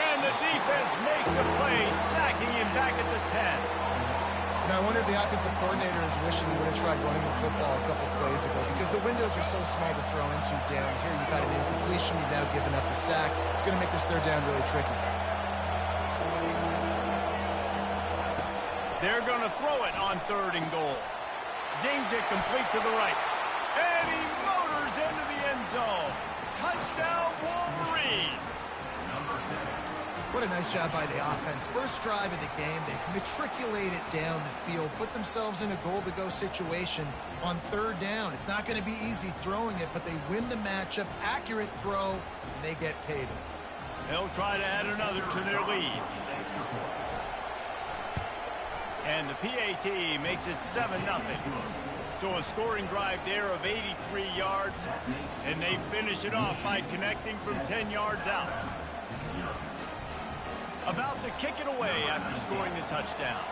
And the defense makes a play, sacking him back at the 10. And I wonder if the offensive coordinator is wishing he would have tried running the football a couple plays ago because the windows are so small to throw into down here. You've had an incompletion. You've now given up a sack. It's going to make this third down really tricky. They're going to throw it on 3rd and goal. Zings it complete to the right. And he motors into the end zone. Touchdown, Wolverines. What a nice job by the offense. First drive of the game, they matriculate it down the field, put themselves in a goal-to-go situation on 3rd down. It's not going to be easy throwing it, but they win the matchup. Accurate throw, and they get paid. They'll try to add another to their lead. And the PAT makes it 7-0. So a scoring drive there of 83 yards, and they finish it off by connecting from 10 yards out. About to kick it away after scoring the touchdown.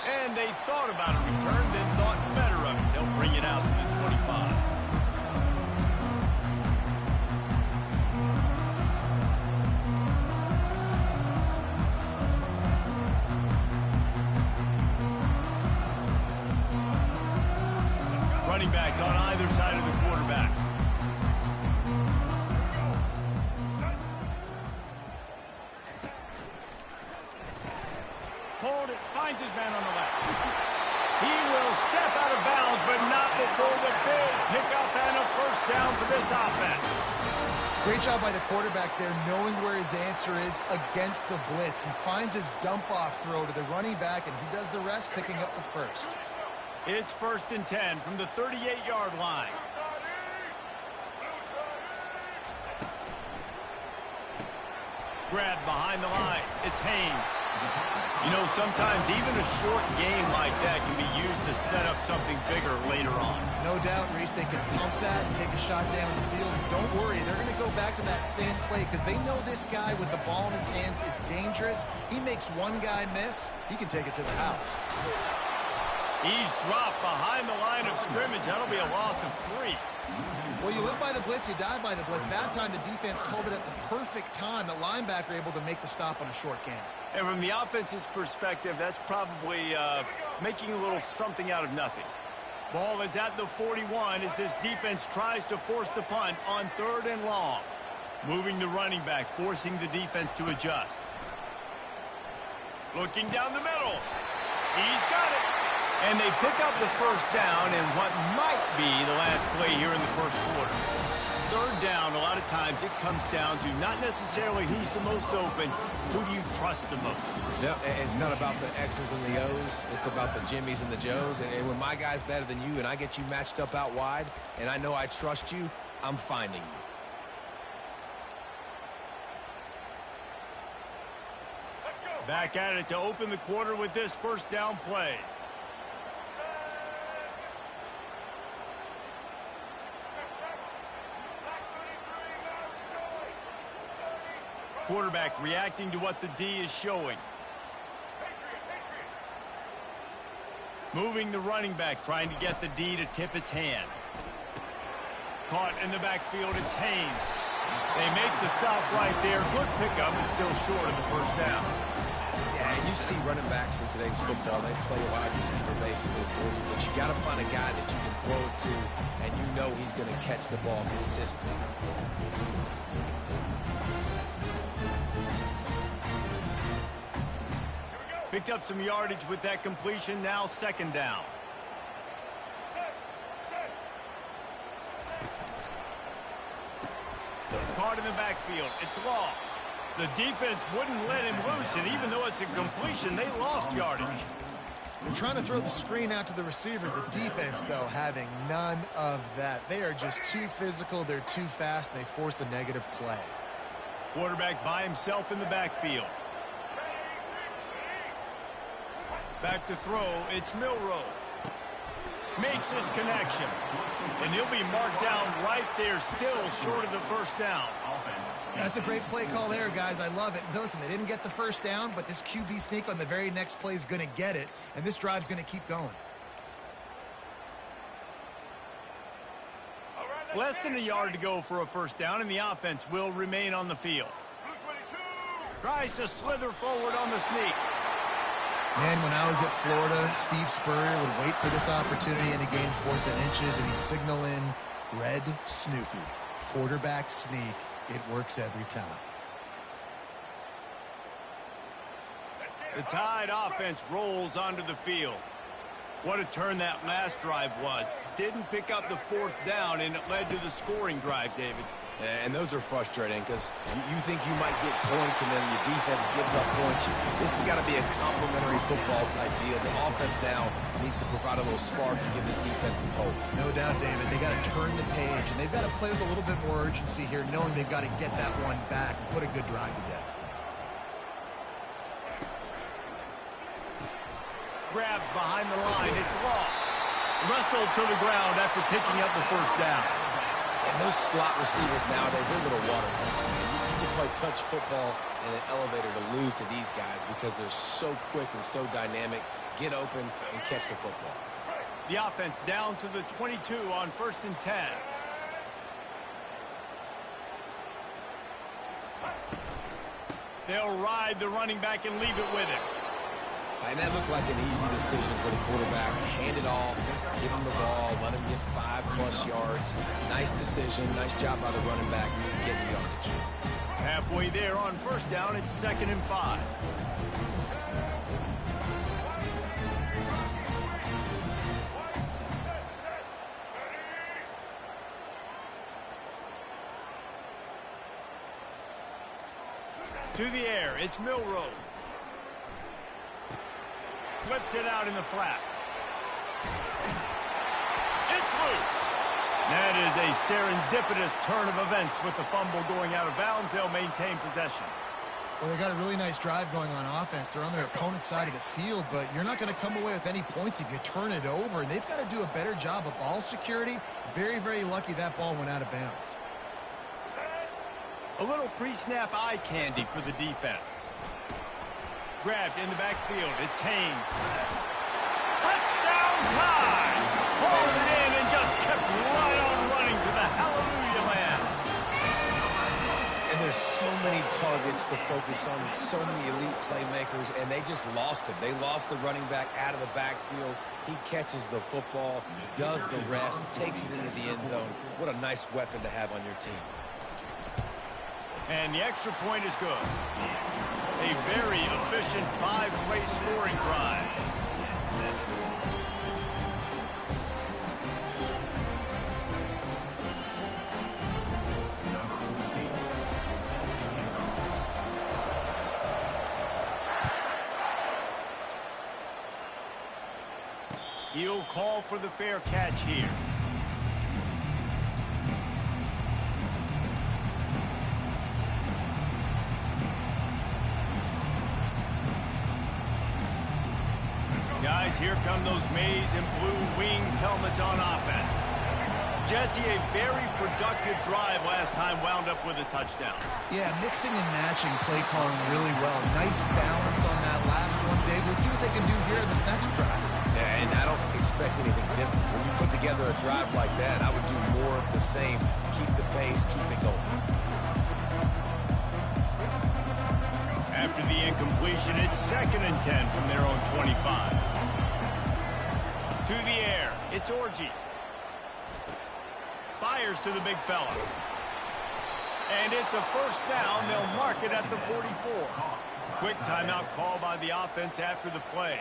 And they thought about a return, then thought better of it. They'll bring it out to the 25. Running backs on either side of the quarterback. Hold it, finds his man on the left. He will step out of bounds, but not before the big pickup and a first down for this offense. Great job by the quarterback there, knowing where his answer is against the blitz. He finds his dump-off throw to the running back, and he does the rest, picking up the first. It's 1st and 10 from the 38-yard line. Grab behind the line. It's Haynes. You know, sometimes even a short game like that can be used to set up something bigger later on. No doubt, Reese, they can pump that and take a shot down the field. And don't worry, they're going to go back to that same play because they know this guy with the ball in his hands is dangerous. He makes one guy miss, he can take it to the house. He's dropped behind the line of scrimmage. That'll be a loss of 3. Well, you live by the blitz, you die by the blitz. That time the defense called it at the perfect time. The linebacker able to make the stop on a short game. And from the offense's perspective, that's probably making a little something out of nothing. Ball is at the 41 as this defense tries to force the punt on 3rd and long. Moving the running back, forcing the defense to adjust. Looking down the middle. He's got it. And they pick up the first down in what might be the last play here in the first quarter. 3rd down, a lot of times it comes down to not necessarily who's the most open, who do you trust the most? Yeah, it's not about the X's and the O's. It's about the Jimmies and the Joes. And when my guy's better than you and I get you matched up out wide and I know I trust you, I'm finding you. Back at it to open the quarter with this first down play. Quarterback reacting to what the D is showing. Moving the running back, trying to get the D to tip its hand. Caught in the backfield, it's Haynes. They make the stop right there. Good pickup, but still short of the first down. Yeah, and you see running backs in today's football, they play wide receiver basically for you, but you got to find a guy that you can throw it to, and you know he's going to catch the ball consistently. Picked up some yardage with that completion, now 2nd down. Caught in the backfield, it's Law. The defense wouldn't let him loose, and even though it's a completion, they lost yardage. They're trying to throw the screen out to the receiver. The defense, though, having none of that. They are just too physical, they're too fast, and they force a negative play. Quarterback by himself in the backfield. Back to throw, it's Milroe. Makes his connection. And he'll be marked down right there, still short of the first down. That's a great play call there, guys. I love it. Listen, they didn't get the first down, but this QB sneak on the very next play is going to get it, and this drive's going to keep going. Less than a yard to go for a first down, and the offense will remain on the field. Tries to slither forward on the sneak. Man, when I was at Florida, Steve Spurrier would wait for this opportunity in a game's 4th and inches, and he'd signal in red Snoopy. Quarterback sneak. It works every time. The Tide offense rolls onto the field. What a turn that last drive was. Didn't pick up the 4th down, and it led to the scoring drive, David. And those are frustrating because you think you might get points and then your defense gives up points. This has got to be a complementary football type deal. The offense now needs to provide a little spark and give this defense some hope. No doubt, David. They got to turn the page, and they've got to play with a little bit more urgency here, knowing they've got to get that one back and put a good drive together. Grabbed behind the line. It's Law. Wrestled to the ground after picking up the first down. And those slot receivers nowadays, they're little water pumps, man. You can play touch football in an elevator to lose to these guys because they're so quick and so dynamic. Get open and catch the football. The offense down to the 22 on 1st and 10. They'll ride the running back and leave it with him. And that looked like an easy decision for the quarterback. Hand it off, give him the ball, let him get 5+ yards. Nice decision, nice job by the running back, getting the yardage. Halfway there on 1st down, it's 2nd and 5. To the air, it's Milroe. Flips it out in the flat. It's loose. That is a serendipitous turn of events with the fumble going out of bounds. They'll maintain possession. Well, they got a really nice drive going on offense. They're on their opponent's side of the field, but you're not going to come away with any points if you turn it over, and they've got to do a better job of ball security. Very, very lucky that ball went out of bounds. A little pre-snap eye candy for the defense. Grabbed in the backfield. It's Haynes. Touchdown time! Hauled it in and just kept right on running to the hallelujah land. And there's so many targets to focus on and so many elite playmakers, and they just lost him. They lost the running back out of the backfield. He catches the football, does the rest, takes it into the end zone. What a nice weapon to have on your team. And the extra point is good. A very efficient 5-play scoring drive. He'll call for the fair catch here. Guys, here come those maize and blue winged helmets on offense. Jesse, a very productive drive last time wound up with a touchdown. Yeah, mixing and matching play calling really well. Nice balance on that last one, Dave. Let's see what they can do here in this next drive. Yeah, and I don't expect anything different. When you put together a drive like that, I would do more of the same. Keep the pace, keep it going. After the incompletion, it's 2nd and 10 from their own 25. To the air, it's Orji. Fires to the big fella. And it's a first down. They'll mark it at the 44. Quick timeout call by the offense after the play.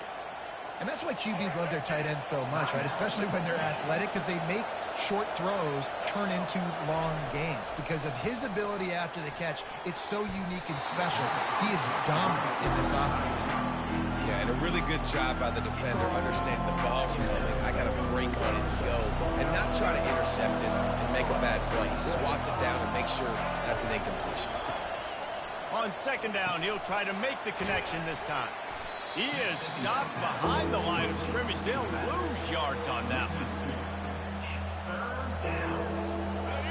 And that's why QBs love their tight ends so much, right? Especially when they're athletic, because they make short throws turn into long games. Because of his ability after the catch, it's so unique and special. He is dominant in this offense. Yeah, and a really good job by the defender, understanding the ball's coming. I got to break on it and go, and not try to intercept it and make a bad play. He swats it down and makes sure that's an incompletion. On 2nd down, he'll try to make the connection this time. He is stopped behind the line of scrimmage. They'll lose yards on that one.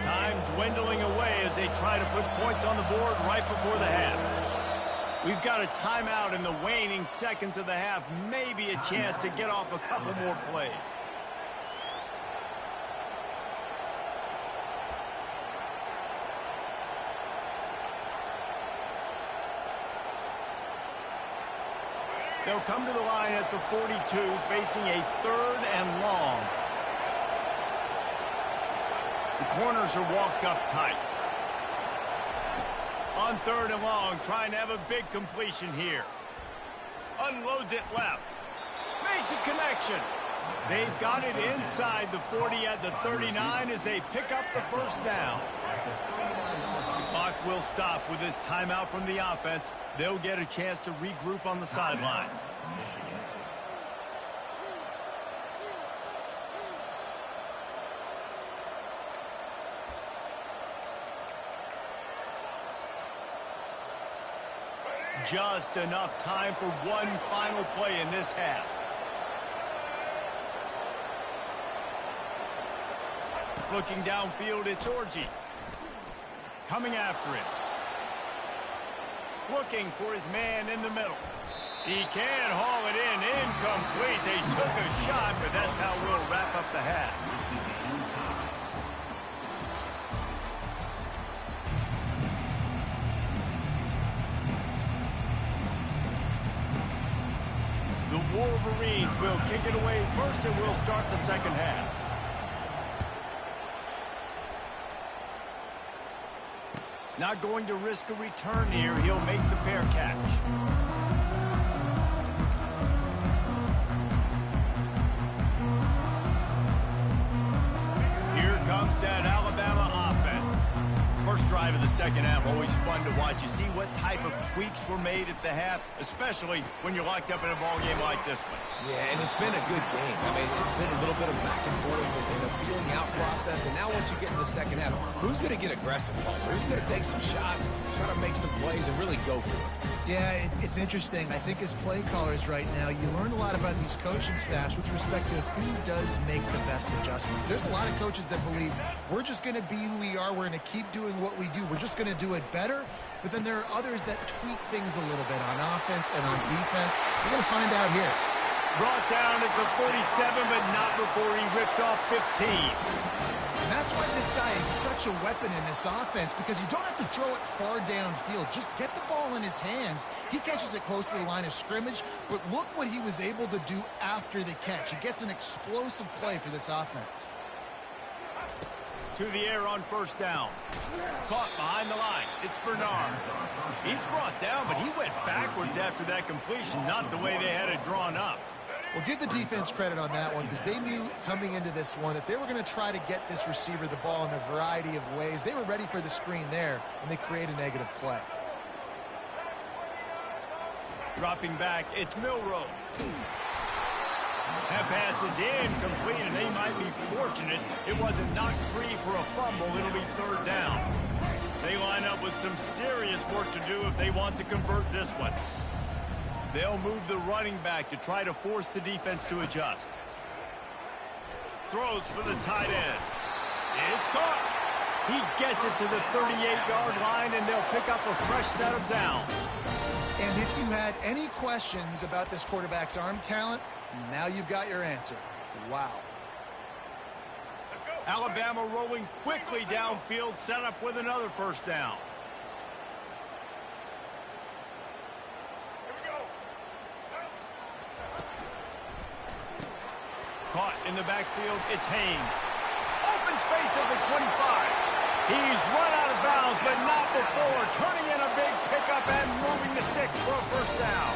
Time dwindling away as they try to put points on the board right before the half. We've got a timeout in the waning seconds of the half. Maybe a chance to get off a couple more plays. They'll come to the line at the 42, facing a 3rd and long. The corners are walked up tight. On 3rd and long, trying to have a big completion here. Unloads it left. Makes a connection. They've got it inside the 40 at the 39 as they pick up the first down. The clock will stop with this timeout from the offense. They'll get a chance to regroup on the sideline. Just enough time for one final play in this half. Looking downfield, it's Orji. Coming after him. Looking for his man in the middle. He can haul it in. Incomplete. They took a shot, but that's how we'll wrap up the half. The Wolverines will kick it away first, and we'll start the second half. Not going to risk a return here. He'll make the fair catch. Here comes that Alabama offense. First drive of the second half, always fun to watch. You see what type of tweaks were made at the half, especially when you're locked up in a ball game like this one. Yeah, and it's been a good game. I mean, it's been a little bit of back and forth and a feeling out process. And now once you get in the second half, who's going to get aggressive, Palmer? Who's going to take some shots, try to make some plays, and really go for it? Yeah, it's interesting. I think as play callers right now, you learn a lot about these coaching staffs with respect to who does make the best adjustments. There's a lot of coaches that believe we're just going to be who we are. We're going to keep doing what we do. We're just going to do it better. But then there are others that tweak things a little bit on offense and on defense. We're going to find out here. Brought down at the 47, but not before he ripped off 15. And that's why this guy is such a weapon in this offense, because you don't have to throw it far downfield. Just get the ball in his hands. He catches it close to the line of scrimmage, but look what he was able to do after the catch. He gets an explosive play for this offense. To the air on first down. Caught behind the line. It's Bernard. He's brought down, but he went backwards after that completion, not the way they had it drawn up. Well, give the defense credit on that one, because they knew coming into this one that they were going to try to get this receiver the ball in a variety of ways. They were ready for the screen there, and they create a negative play. Dropping back, it's Milroe. That pass is incomplete, and they might be fortunate it wasn't knocked free for a fumble. It'll be 3rd down. They line up with some serious work to do if they want to convert this one. They'll move the running back to try to force the defense to adjust. Throws for the tight end. It's caught. He gets it to the 38-yard line, and they'll pick up a fresh set of downs. And if you had any questions about this quarterback's arm talent, now you've got your answer. Wow. Alabama rolling quickly downfield, set up with another first down. Caught in the backfield, it's Haynes. Open space at the 25. He's run out of bounds, but not before. Turning in a big pickup and moving the sticks for a first down.